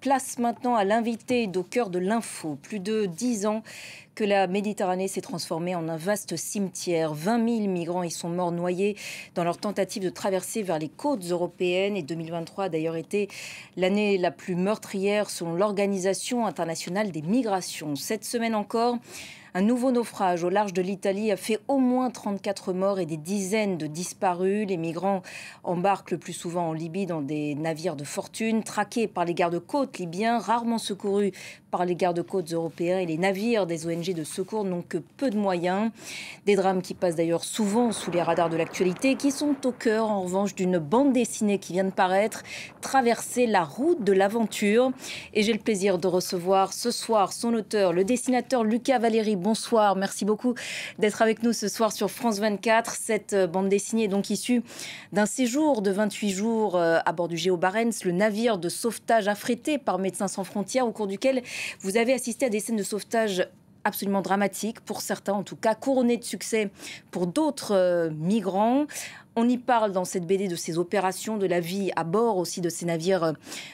Place maintenant à l'invité au cœur de l'info. Plus de 10 ans que la Méditerranée s'est transformée en un vaste cimetière. 20 000 migrants y sont morts noyés dans leur tentative de traverser vers les côtes européennes. Et 2023 a d'ailleurs été l'année la plus meurtrière selon l'Organisation internationale des migrations. Cette semaine encore, un nouveau naufrage au large de l'Italie a fait au moins 34 morts et des dizaines de disparus. Les migrants embarquent le plus souvent en Libye dans des navires de fortune, traqués par les gardes-côtes libyens, rarement secourus par les gardes-côtes européens, et les navires des ONG de secours n'ont que peu de moyens. Des drames qui passent d'ailleurs souvent sous les radars de l'actualité, qui sont au cœur en revanche d'une bande dessinée qui vient de paraître, Traverser la route de l'aventure. Et j'ai le plaisir de recevoir ce soir son auteur, le dessinateur Luca Valeri. Bonsoir, merci beaucoup d'être avec nous ce soir sur France 24. Cette bande dessinée est donc issue d'un séjour de 28 jours à bord du Géo Barents, le navire de sauvetage affrété par Médecins sans frontières, au cours duquel vous avez assisté à des scènes de sauvetage absolument dramatiques, pour certains en tout cas, couronnées de succès pour d'autres migrants. On y parle dans cette BD de ces opérations, de la vie à bord aussi de ces navires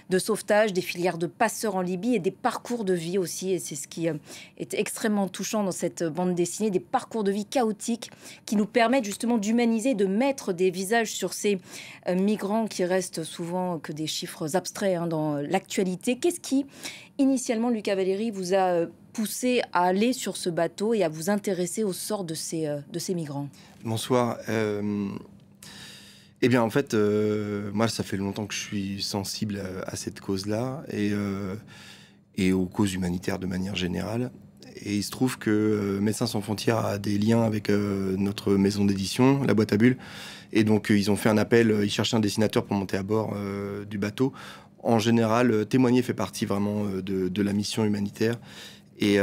de sauvetage, des filières de passeurs en Libye et des parcours de vie aussi. Et c'est ce qui est extrêmement touchant dans cette bande dessinée, des parcours de vie chaotiques qui nous permettent justement d'humaniser, de mettre des visages sur ces migrants qui restent souvent que des chiffres abstraits dans l'actualité. Qu'est-ce qui, initialement, Luca Valeri, vous a poussé à aller sur ce bateau et à vous intéresser au sort de ces migrants? Bonsoir. Eh bien, en fait, moi, ça fait longtemps que je suis sensible à cette cause-là et aux causes humanitaires de manière générale. Et il se trouve que Médecins sans frontières a des liens avec notre maison d'édition, La Boîte à Bulles. Et donc, ils ont fait un appel, ils cherchaient un dessinateur pour monter à bord du bateau. En général, témoigner fait partie vraiment de la mission humanitaire. Et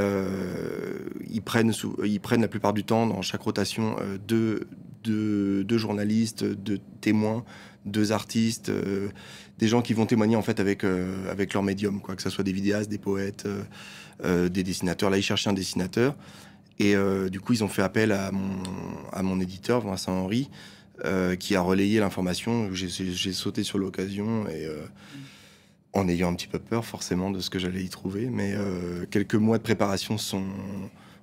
ils prennent la plupart du temps, dans chaque rotation, deux journalistes, deux témoins, deux artistes, des gens qui vont témoigner en fait avec leur médium, quoi, que ce soit des vidéastes, des poètes, des dessinateurs. Là, ils cherchaient un dessinateur. Et du coup, ils ont fait appel à mon éditeur, Vincent Henry, qui a relayé l'information. J'ai sauté sur l'occasion et... en ayant un petit peu peur forcément de ce que j'allais y trouver, mais quelques mois de préparation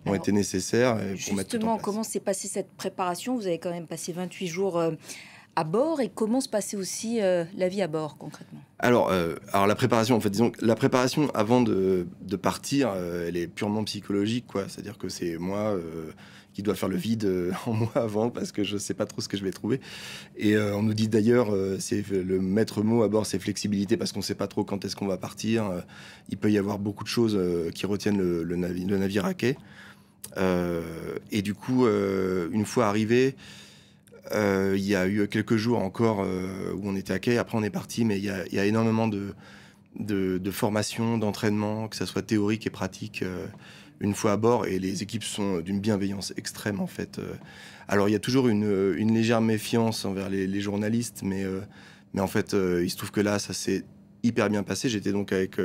ont été nécessaires pour mettre tout en justement, place. comment s'est passée cette préparation? Vous avez quand même passé 28 jours à bord, et comment se passait aussi la vie à bord concrètement? Alors la préparation, en fait, disons que la préparation avant de partir, elle est purement psychologique, quoi. C'est-à-dire que c'est moi qui dois faire le vide en moi avant, parce que je sais pas trop ce que je vais trouver. Et on nous dit d'ailleurs, c'est le maître mot à bord, c'est flexibilité, parce qu'on sait pas trop quand est-ce qu'on va partir. Il peut y avoir beaucoup de choses qui retiennent le navire à quai. Et du coup, une fois arrivé, il y a eu quelques jours encore où on était à quai. Après, on est parti, mais il y a énormément de formation, d'entraînement, que ça soit théorique et pratique, une fois à bord. Et les équipes sont d'une bienveillance extrême, en fait. Alors, il y a toujours une légère méfiance envers les journalistes, mais en fait, il se trouve que là, ça s'est hyper bien passé. J'étais donc avec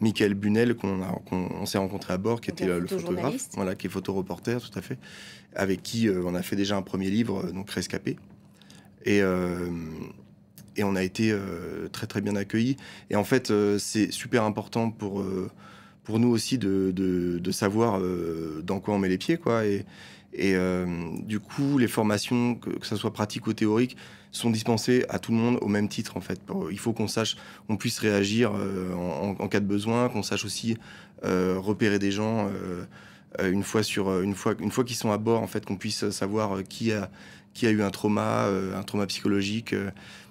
Michael Bunel, qu'on s'est rencontré à bord, qui était le photographe, voilà, qui est photoreporter, tout à fait, avec qui on a fait déjà un premier livre, donc Rescapé. Et on a été très très bien accueillis. Et en fait, c'est super important pour nous aussi de savoir dans quoi on met les pieds, quoi. Et du coup, les formations, que ça soit pratique ou théorique, sont dispensées à tout le monde au même titre, en fait. Il faut qu'on sache, qu'on puisse réagir en cas de besoin, qu'on sache aussi repérer des gens une fois qu'ils sont à bord, en fait, qu'on puisse savoir qui a eu un trauma psychologique.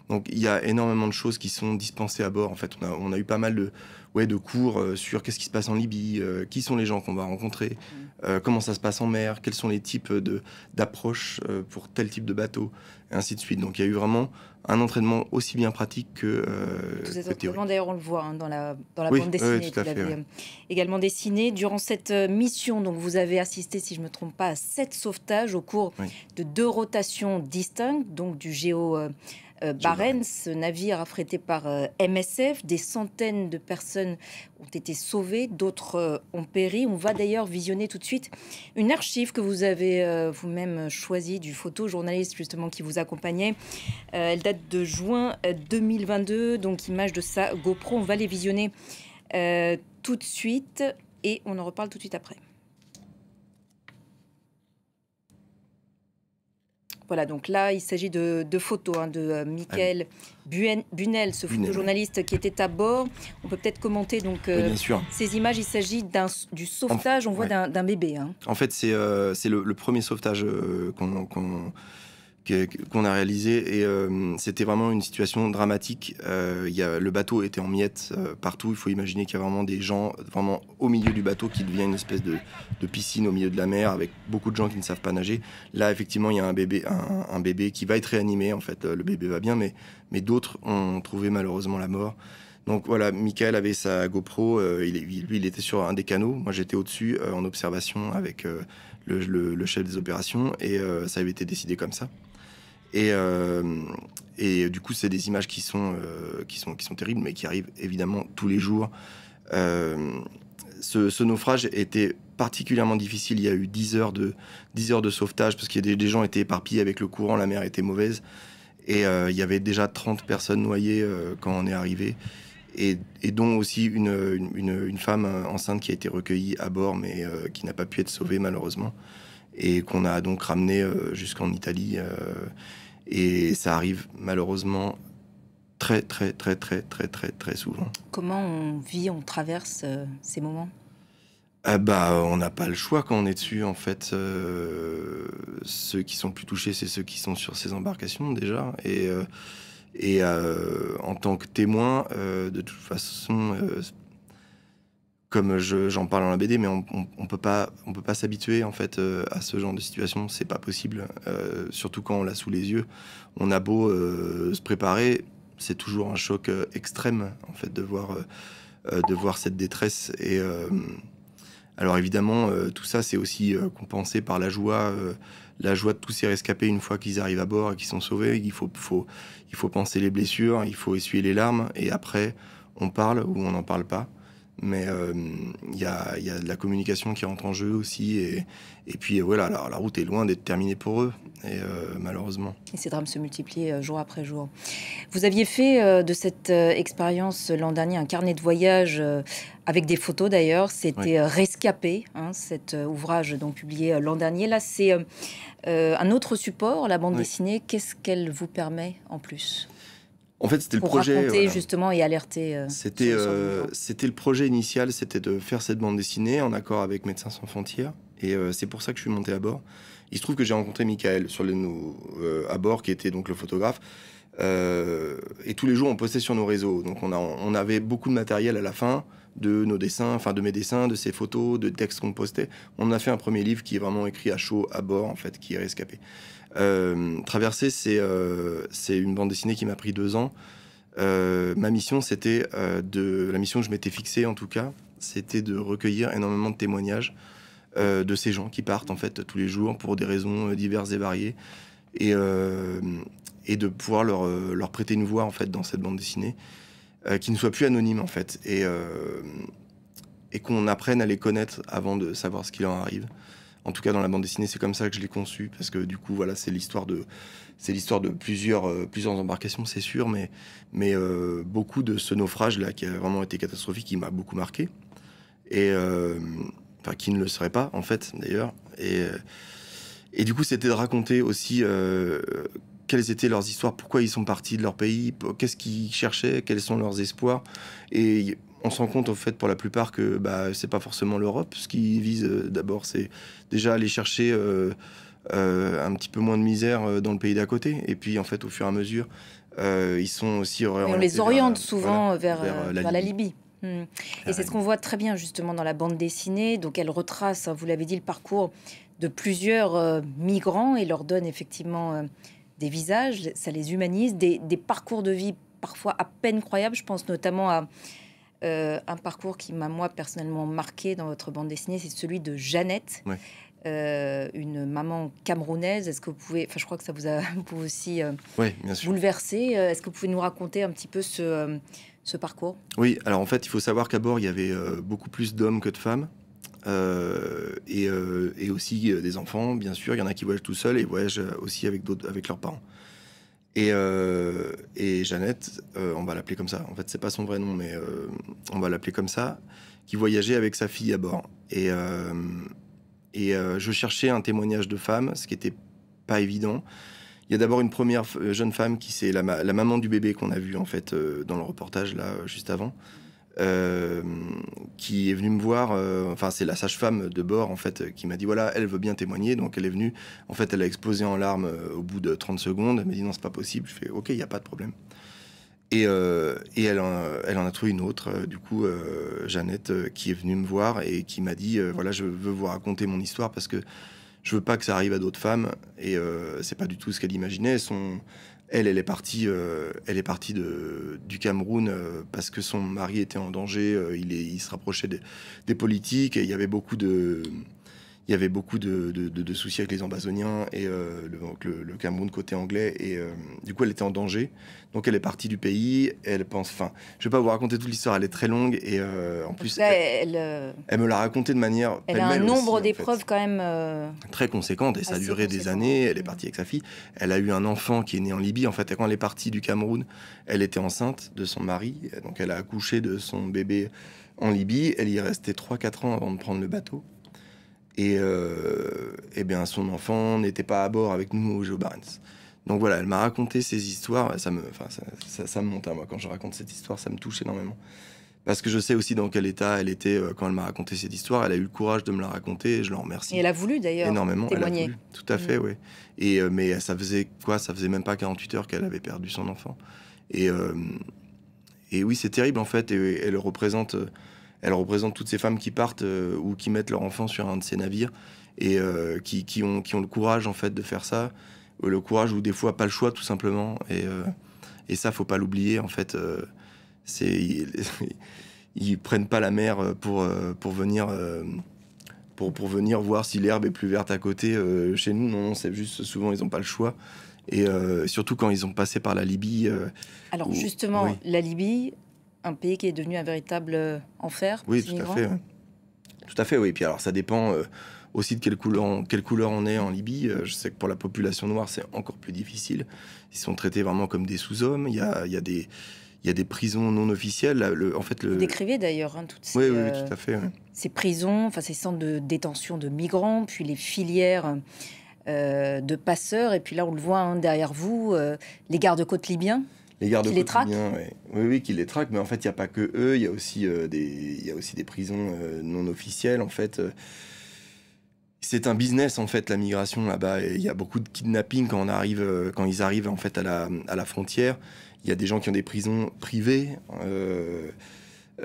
Donc il y a énormément de choses qui sont dispensées à bord. En fait, on a eu pas mal de cours sur qu'est-ce qui se passe en Libye, qui sont les gens qu'on va rencontrer, comment ça se passe en mer, quels sont les types d'approches pour tel type de bateau, et ainsi de suite. Donc il y a eu vraiment un entraînement aussi bien pratique que Cet entraînement, d'ailleurs, on le voit dans la Oui, bande dessinée. oui, tout à Vous fait, l'avez ouais. également dessinée. Durant cette mission, donc, vous avez assisté, si je ne me trompe pas, à 7 sauvetages au cours Oui. de 2 rotations distinctes, donc du Géo Barents, ce navire affrété par MSF. Des centaines de personnes ont été sauvées, d'autres ont péri. On va d'ailleurs visionner tout de suite une archive que vous avez vous-même choisie du photojournaliste justement qui vous accompagnait. Elle date de juin 2022, donc image de sa GoPro. On va les visionner tout de suite, et on en reparle tout de suite après. Voilà, donc là, il s'agit de photos de Michael Bunel, ce photojournaliste qui était à bord. On peut peut-être commenter donc bien sûr. ces images. Il s'agit du sauvetage, on voit, d'un bébé. Hein. En fait, c'est le premier sauvetage qu'on a réalisé, et c'était vraiment une situation dramatique. Le bateau était en miettes partout. Il faut imaginer qu'il y a vraiment des gens vraiment au milieu du bateau qui devient une espèce de piscine au milieu de la mer, avec beaucoup de gens qui ne savent pas nager. Là, effectivement, il y a un bébé qui va être réanimé. En fait, le bébé va bien, mais d'autres ont trouvé malheureusement la mort. Donc voilà, Michael avait sa GoPro, lui il était sur un des canaux, moi j'étais au-dessus en observation avec le chef des opérations, et ça avait été décidé comme ça. Et du coup, c'est des images qui sont terribles, mais qui arrivent évidemment tous les jours. Ce naufrage était particulièrement difficile. Il y a eu 10 heures de sauvetage, parce qu'il y a des gens étaient éparpillés avec le courant, la mer était mauvaise. Et il y avait déjà 30 personnes noyées quand on est arrivé. Et dont aussi une femme enceinte qui a été recueillie à bord, mais qui n'a pas pu être sauvée malheureusement. Et qu'on a donc ramené jusqu'en Italie. Et ça arrive malheureusement très souvent. Comment on vit, on traverse ces moments ? On n'a pas le choix quand on est dessus, en fait. Ceux qui sont plus touchés, c'est ceux qui sont sur ces embarcations déjà. Et en tant que témoin, de toute façon... comme j'en parle dans la BD, mais on peut pas s'habituer en fait à ce genre de situation, c'est pas possible. Surtout quand on l'a sous les yeux, on a beau se préparer, c'est toujours un choc extrême en fait de voir cette détresse. Et alors évidemment, tout ça c'est aussi compensé par la joie de tous ces rescapés une fois qu'ils arrivent à bord et qu'ils sont sauvés. Il faut penser les blessures, il faut essuyer les larmes, et après on parle ou on n'en parle pas. Mais il y a de la communication qui rentre en jeu aussi, et puis voilà, la route est loin d'être terminée pour eux, et malheureusement. Et ces drames se multiplient jour après jour. Vous aviez fait de cette expérience l'an dernier un carnet de voyage avec des photos d'ailleurs. C'était Rescapé, cet ouvrage donc publié l'an dernier. Là, c'est un autre support, la bande dessinée. Qu'est-ce qu'elle vous permet en plus ? En fait, c'était pour le projet. Raconter justement et alerter. C'était le projet initial, c'était de faire cette bande dessinée en accord avec Médecins sans frontières. Et c'est pour ça que je suis monté à bord. Il se trouve que j'ai rencontré Michael à bord, qui était donc le photographe. Et tous les jours, on postait sur nos réseaux. Donc on avait beaucoup de matériel à la fin, de nos dessins, enfin de mes dessins, de ces photos, de textes qu'on postait. On a fait un premier livre qui est vraiment écrit à chaud à bord, en fait, qui est Rescapé. Traverser, c'est une bande dessinée qui m'a pris 2 ans. Ma mission, c'était la mission que je m'étais fixée, en tout cas, c'était de recueillir énormément de témoignages de ces gens qui partent en fait tous les jours pour des raisons diverses et variées, et de pouvoir leur prêter une voix en fait dans cette bande dessinée, qui ne soit plus anonyme en fait, et qu'on apprenne à les connaître avant de savoir ce qui leur arrive. En tout cas, dans la bande dessinée, c'est comme ça que je l'ai conçue, parce que du coup, voilà, c'est l'histoire de plusieurs embarcations, c'est sûr, mais beaucoup de ce naufrage-là qui a vraiment été catastrophique, qui m'a beaucoup marqué, et enfin, qui ne le serait pas, en fait, d'ailleurs. Et du coup, c'était de raconter aussi quelles étaient leurs histoires, pourquoi ils sont partis de leur pays, qu'est-ce qu'ils cherchaient, quels sont leurs espoirs. Et on se rend compte, au fait, pour la plupart, que c'est pas forcément l'Europe. Ce qu'ils visent d'abord, c'est déjà aller chercher un petit peu moins de misère dans le pays d'à côté. Et puis, en fait, au fur et à mesure, ils sont aussi orientés. On les oriente souvent vers la Libye. Et c'est ce qu'on voit très bien justement dans la bande dessinée. Donc elle retrace, vous l'avez dit, le parcours de plusieurs migrants et leur donne effectivement des visages, ça les humanise, des parcours de vie parfois à peine croyables. Je pense notamment à un parcours qui m'a moi personnellement marqué dans votre bande dessinée, c'est celui de Jeannette. Une maman camerounaise. Est-ce que vous pouvez, je crois que ça vous a aussi bouleversé. Est-ce que vous pouvez nous raconter un petit peu ce parcours? Oui, alors en fait, il faut savoir qu'à bord, il y avait beaucoup plus d'hommes que de femmes. Et aussi des enfants, bien sûr. Il y en a qui voyagent tout seuls et voyagent aussi avec leurs parents. Et Jeannette, on va l'appeler comme ça. En fait, c'est pas son vrai nom, mais on va l'appeler comme ça, qui voyageait avec sa fille à bord. Je cherchais un témoignage de femme, ce qui était pas évident. Il y a d'abord une première jeune femme qui c'est la maman du bébé qu'on a vu en fait dans le reportage là juste avant, qui est venue me voir. Enfin, c'est la sage-femme de bord en fait qui m'a dit voilà, elle veut bien témoigner, donc elle est venue. En fait, elle a explosé en larmes au bout de 30 secondes. Elle m'a dit non, c'est pas possible. Je fais ok, il y a pas de problème. Et elle en a trouvé une autre, du coup, Jeannette, qui est venue me voir et qui m'a dit voilà, je veux vous raconter mon histoire parce que je veux pas que ça arrive à d'autres femmes. Et c'est pas du tout ce qu'elle imaginait. Elle est partie, du Cameroun parce que son mari était en danger. Il se rapprochait des politiques et il y avait beaucoup de soucis avec les Ambazoniens et le Cameroun côté anglais. Et du coup, elle était en danger. Donc, elle est partie du pays. Elle pense... Enfin, je vais pas vous raconter toute l'histoire. Elle est très longue. Et en plus, là, elle me l'a raconté de manière... Elle a un nombre aussi, d'épreuves quand même... très conséquente. Et ça a duré des années. Elle est partie avec sa fille. Elle a eu un enfant qui est né en Libye. En fait, quand elle est partie du Cameroun, elle était enceinte de son mari. Donc, elle a accouché de son bébé en Libye. Elle y est restée 3-4 ans avant de prendre le bateau. Et bien, son enfant n'était pas à bord avec nous au Géo Barents. Donc voilà, elle m'a raconté ces histoires. Ça me monte à moi. Quand je raconte cette histoire, ça me touche énormément. Parce que je sais aussi dans quel état elle était quand elle m'a raconté cette histoire. Elle a eu le courage de me la raconter et je l'en remercie. Et elle a voulu d'ailleurs énormément. témoigner. Elle a voulu. Tout à fait, oui. Mais ça faisait quoi? Ça faisait même pas 48 heures qu'elle avait perdu son enfant. Et oui, c'est terrible en fait. Et elle représente toutes ces femmes qui partent ou qui mettent leur enfant sur un de ces navires et qui ont le courage en fait de faire ça, le courage ou des fois pas le choix tout simplement. Et ça, faut pas l'oublier en fait. Ils prennent pas la mer pour venir voir si l'herbe est plus verte à côté chez nous. Non, c'est juste souvent ils ont pas le choix. Et surtout quand ils ont passé par la Libye. Alors justement, oui. La Libye, un pays qui est devenu un véritable enfer. Oui, tout à fait. Ouais. Tout à fait, oui. Et puis alors, ça dépend aussi de quelle couleur on est en Libye. Je sais que pour la population noire, c'est encore plus difficile. Ils sont traités vraiment comme des sous-hommes. Il y a des prisons non officielles. Vous décrivez d'ailleurs toutes ces, oui, tout à fait, ouais. Ces prisons, enfin ces centres de détention de migrants, puis les filières de passeurs. Et puis là, on le voit derrière vous, les gardes-côtes libyens. Les gardes-côtes qui les traquent. Ouais. Oui, qui les traquent. Mais en fait, il n'y a pas que eux. Il y a aussi des prisons non officielles. En fait, c'est un business en fait la migration là-bas. Il y a beaucoup de kidnapping quand ils arrivent en fait à la frontière. Il y a des gens qui ont des prisons privées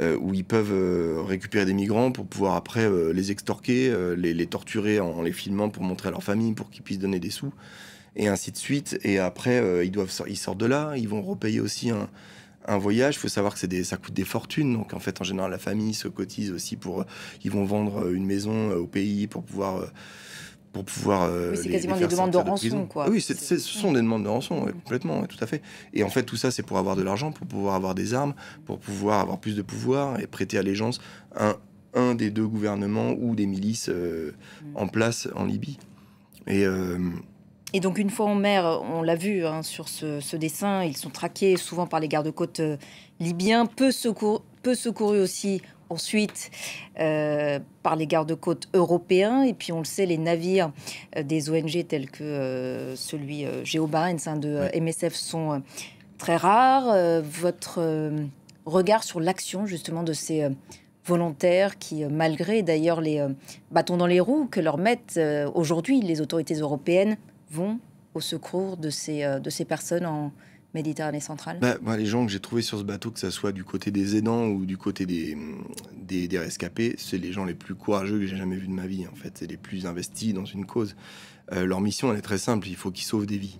où ils peuvent récupérer des migrants pour pouvoir après les extorquer, les torturer en les filmant pour montrer à leur famille, pour qu'ils puissent donner des sous. Et ainsi de suite. Et après, ils sortent de là. Ils vont repayer aussi un voyage. Il faut savoir que ça coûte des fortunes. Donc, en fait, en général, la famille se cotise aussi ils vont vendre une maison au pays pour pouvoir oui, c'est quasiment des demandes de rançon, quoi. Oui, ce sont des demandes de rançon, ouais, complètement, ouais, tout à fait. Et en fait, tout ça, c'est pour avoir de l'argent, pour pouvoir avoir des armes, pour pouvoir avoir plus de pouvoir et prêter allégeance à un des deux gouvernements ou des milices en place en Libye. Et donc, une fois en mer, on l'a vu sur ce dessin, ils sont traqués souvent par les gardes-côtes libyens, peu secourus aussi ensuite par les gardes-côtes européens. Et puis, on le sait, les navires des ONG tels que celui Géo Barents de MSF sont très rares. Votre regard sur l'action justement de ces volontaires qui, malgré d'ailleurs les bâtons dans les roues que leur mettent aujourd'hui les autorités européennes, vont au secours de ces personnes en Méditerranée centrale? Moi, les gens que j'ai trouvés sur ce bateau, que ça soit du côté des aidants ou du côté des rescapés, c'est les gens les plus courageux que j'ai jamais vus de ma vie. En fait, c'est les plus investis dans une cause. Leur mission, elle est très simple. Il faut qu'ils sauvent des vies.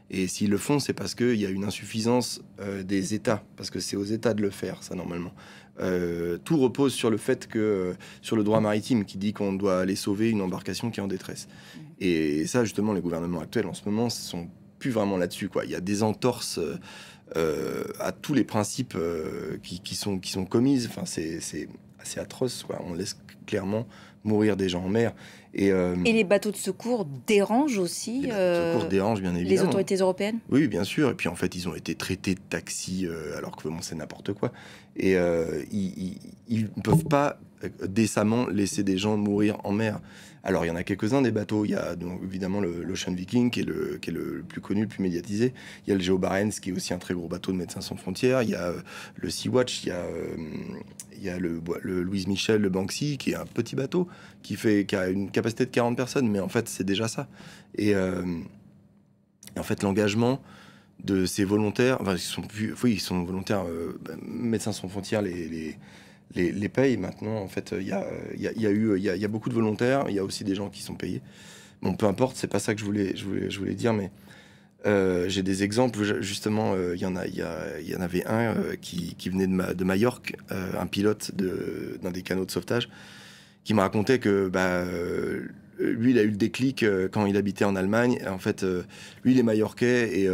Et s'ils le font, c'est parce qu'il y a une insuffisance des États, parce que c'est aux États de le faire, ça, normalement. Tout repose sur le fait sur le droit maritime qui dit qu'on doit aller sauver une embarcation qui est en détresse. Et ça, justement, les gouvernements actuels, en ce moment, sont plus vraiment là-dessus, quoi. Il y a des entorses à tous les principes qui sont commises. Enfin, c'est assez atroce, quoi. On laisse clairement mourir des gens en mer. Et les bateaux de secours dérangent aussi les bateaux de secours dérangent, bien évidemment. les autorités européennes? Oui, bien sûr. Et puis en fait, ils ont été traités de taxis alors que bon, c'est n'importe quoi. Et ils ne peuvent pas décemment laisser des gens mourir en mer. Alors, il y en a quelques-uns des bateaux. Il y a donc, évidemment l'Ocean Viking, qui est le plus connu, le plus médiatisé. Il y a le Geo Barents, qui est aussi un très gros bateau de Médecins Sans Frontières. Il y a le Sea-Watch, il y a le Louise Michel, le Banksy, qui est un petit bateau, qui a une capacité de 40 personnes. Mais en fait, c'est déjà ça. Et en fait, l'engagement de ces volontaires, enfin, ils sont volontaires, Médecins Sans Frontières les payent maintenant. En fait, il y a beaucoup de volontaires, il y a aussi des gens qui sont payés. Bon, peu importe, c'est pas ça que je voulais dire, mais j'ai des exemples. Justement, il y en avait un qui venait de Majorque, un pilote d'un des canots de sauvetage, qui me racontait que lui, il a eu le déclic quand il habitait en Allemagne. En fait, lui, il est majorquais et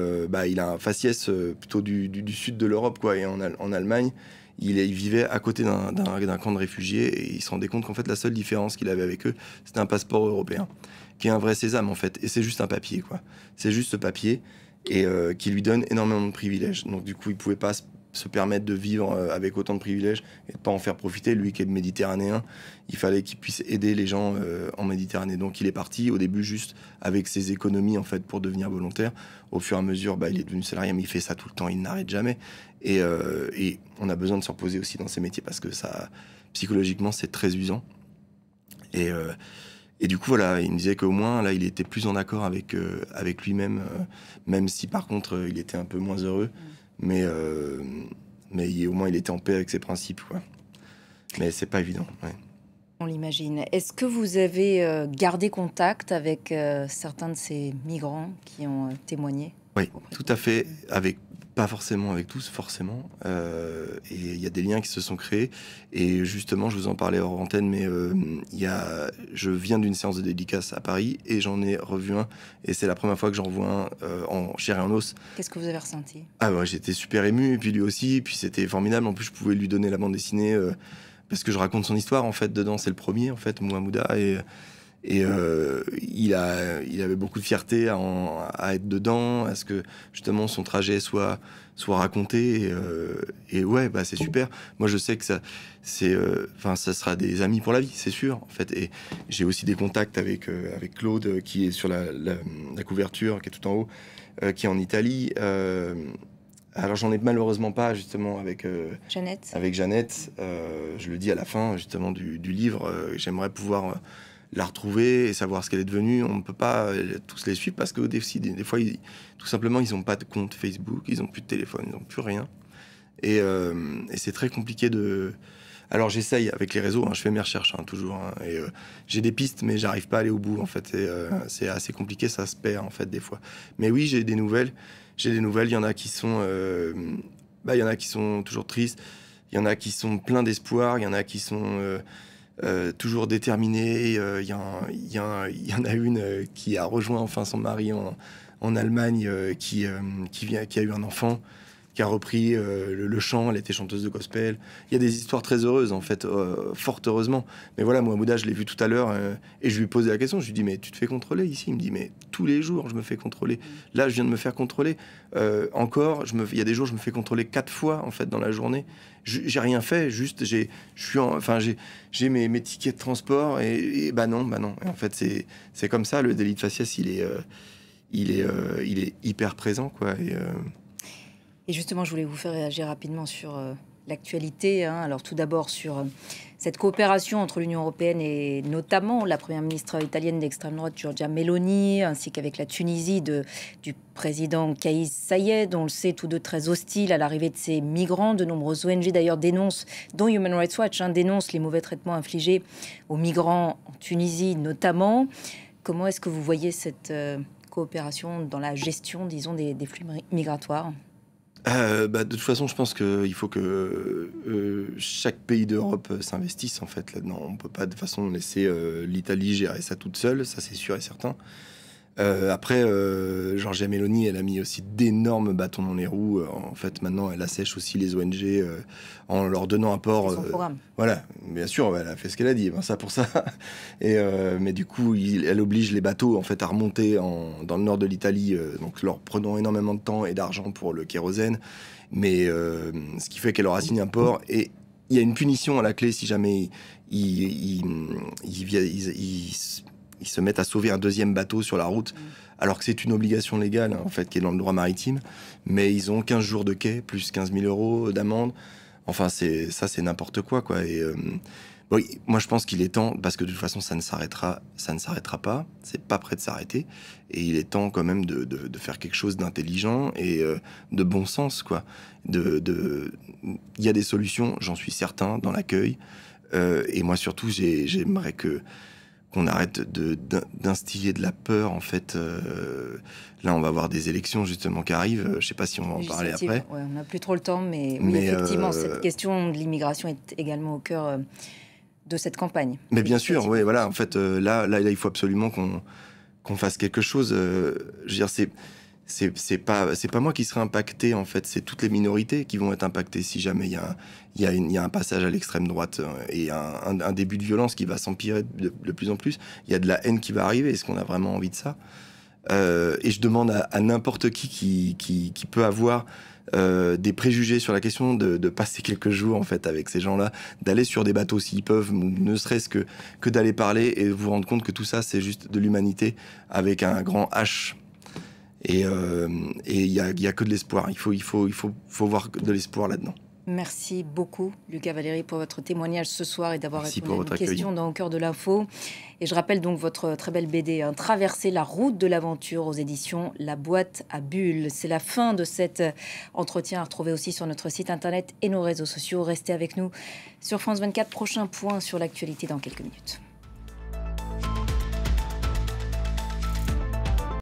il a un faciès plutôt du sud de l'Europe, quoi. Et en Allemagne, il vivait à côté d'un camp de réfugiés et il se rendait compte qu'en fait, la seule différence qu'il avait avec eux, c'était un passeport européen, qui est un vrai sésame, en fait. Et c'est juste un papier, quoi. C'est juste ce papier et qui lui donne énormément de privilèges. Donc, du coup, il pouvait pas se permettre de vivre avec autant de privilèges et de pas en faire profiter. Lui qui est méditerranéen, il fallait qu'il puisse aider les gens en Méditerranée. Donc il est parti au début juste avec ses économies en fait pour devenir volontaire. Au fur et à mesure, il est devenu salarié, mais il fait ça tout le temps, il n'arrête jamais. Et on a besoin de se reposer aussi dans ces métiers parce que ça, psychologiquement, c'est très usant. Et du coup, voilà, il me disait qu'au moins, là, il était plus en accord avec lui-même, même si par contre, il était un peu moins heureux. Mais au moins, il était en paix avec ses principes, quoi. Mais c'est pas évident, ouais. On l'imagine. Est-ce que vous avez gardé contact avec certains de ces migrants qui ont témoigné? Oui, tout à fait. Pas forcément avec tous, forcément. Et il y a des liens qui se sont créés. Et justement, je vous en parlais hors antenne, mais je viens d'une séance de dédicace à Paris et j'en ai revu un. Et c'est la première fois que j'en revois un en chair et en os. Qu'est-ce que vous avez ressenti? Ah ouais, j'étais super ému. Et puis lui aussi. Et puis c'était formidable. En plus, je pouvais lui donner la bande dessinée parce que je raconte son histoire. En fait, dedans, c'est le premier, en fait, Mouamouda. Et il avait beaucoup de fierté à être dedans, à ce que justement son trajet soit raconté. Et ouais, c'est super. Moi, je sais que ça sera des amis pour la vie, c'est sûr. En fait, et j'ai aussi des contacts avec Claude qui est sur la couverture, qui est tout en haut, qui est en Italie. Alors j'en ai malheureusement pas justement avec Jeannette. Avec Jeannette. Je le dis à la fin justement du livre. J'aimerais pouvoir la retrouver et savoir ce qu'elle est devenue. On ne peut pas tous les suivre parce que des fois, tout simplement, ils n'ont pas de compte Facebook, ils n'ont plus de téléphone, ils n'ont plus rien. Et c'est très compliqué de... Alors j'essaye avec les réseaux, je fais mes recherches toujours. Et j'ai des pistes, mais j'arrive pas à aller au bout en fait. C'est assez compliqué, ça se perd en fait des fois. Mais oui, j'ai des nouvelles. Il y en a qui sont... il y en a qui sont toujours tristes. Il y en a qui sont pleins d'espoir. Il y en a qui sont... toujours déterminée. Il y en a une qui a rejoint enfin son mari en Allemagne, qui a eu un enfant, qui a repris le chant. Elle était chanteuse de gospel. Il y a des histoires très heureuses, en fait, fort heureusement. Mais voilà, Mouamouda, je l'ai vu tout à l'heure et je lui ai posé la question. Je lui ai dit, mais tu te fais contrôler ici? Il me dit, mais tous les jours, je me fais contrôler. Là, je viens de me faire contrôler. Il y a des jours, je me fais contrôler 4 fois, en fait, dans la journée. J'ai rien fait, juste j'ai mes tickets de transport et non. Et en fait, c'est comme ça, le délit de faciès, il est hyper présent, quoi. Et justement, je voulais vous faire réagir rapidement sur l'actualité. Alors tout d'abord sur cette coopération entre l'Union européenne et notamment la première ministre italienne d'extrême droite, Giorgia Meloni, ainsi qu'avec la Tunisie du président Kais Saied, on le sait, tous deux très hostiles à l'arrivée de ces migrants. De nombreuses ONG d'ailleurs dénoncent, dont Human Rights Watch, dénoncent les mauvais traitements infligés aux migrants en Tunisie notamment. Comment est-ce que vous voyez cette coopération dans la gestion, disons, des flux migratoires? De toute façon, je pense qu'il faut que chaque pays d'Europe s'investisse en fait là-dedans. On peut pas de toute façon laisser l'Italie gérer ça toute seule, ça c'est sûr et certain. Après, Giorgia Meloni, elle a mis aussi d'énormes bâtons dans les roues. En fait, maintenant, elle assèche aussi les ONG en leur donnant un port. Son programme. Voilà, bien sûr, elle a fait ce qu'elle a dit, ça pour ça. Mais du coup, elle oblige les bateaux en fait à remonter dans le nord de l'Italie, donc leur prenant énormément de temps et d'argent pour le kérosène. Mais ce qui fait qu'elle leur a signé un port et il y a une punition à la clé si jamais ils se mettent à sauver un deuxième bateau sur la route, alors que c'est une obligation légale, en fait, qui est dans le droit maritime. Mais ils ont 15 jours de quai, plus 15 000 € d'amende. Enfin, c'est n'importe quoi, quoi. Et bon, moi, je pense qu'il est temps, parce que de toute façon, ça ne s'arrêtera pas. C'est pas prêt de s'arrêter. Et il est temps, quand même, de faire quelque chose d'intelligent et de bon sens, quoi. Il y a des solutions, j'en suis certain, dans l'accueil. Et moi, surtout, j'aimerais qu'on arrête d'instiller de la peur, en fait. Là, on va avoir des élections, justement, qui arrivent. Je sais pas si on va en parler après. Ouais, on n'a plus trop le temps, mais oui, effectivement, cette question de l'immigration est également au cœur de cette campagne. Mais bien sûr, oui, voilà. En fait, là, il faut absolument qu'on fasse quelque chose. Je veux dire, c'est pas moi qui serai impacté, en fait. C'est toutes les minorités qui vont être impactées si jamais il y a un passage à l'extrême droite et un début de violence qui va s'empirer de plus en plus. Il y a de la haine qui va arriver. Est-ce qu'on a vraiment envie de ça? Et je demande à n'importe qui peut avoir des préjugés sur la question de passer quelques jours, en fait, avec ces gens-là, d'aller sur des bateaux s'ils peuvent, ne serait-ce que d'aller parler et vous rendre compte que tout ça, c'est juste de l'humanité avec un grand H. Et il y a que de l'espoir. Il faut voir de l'espoir là-dedans. Merci beaucoup, Luca Valéry, pour votre témoignage ce soir et d'avoir répondu à nos accueil. questions dans Au cœur de l'info. Et je rappelle donc votre très belle BD, Traverser la route de l'aventure, aux éditions La Boîte à Bulles. C'est la fin de cet entretien à retrouver aussi sur notre site internet et nos réseaux sociaux. Restez avec nous sur France 24. Prochain point sur l'actualité dans quelques minutes.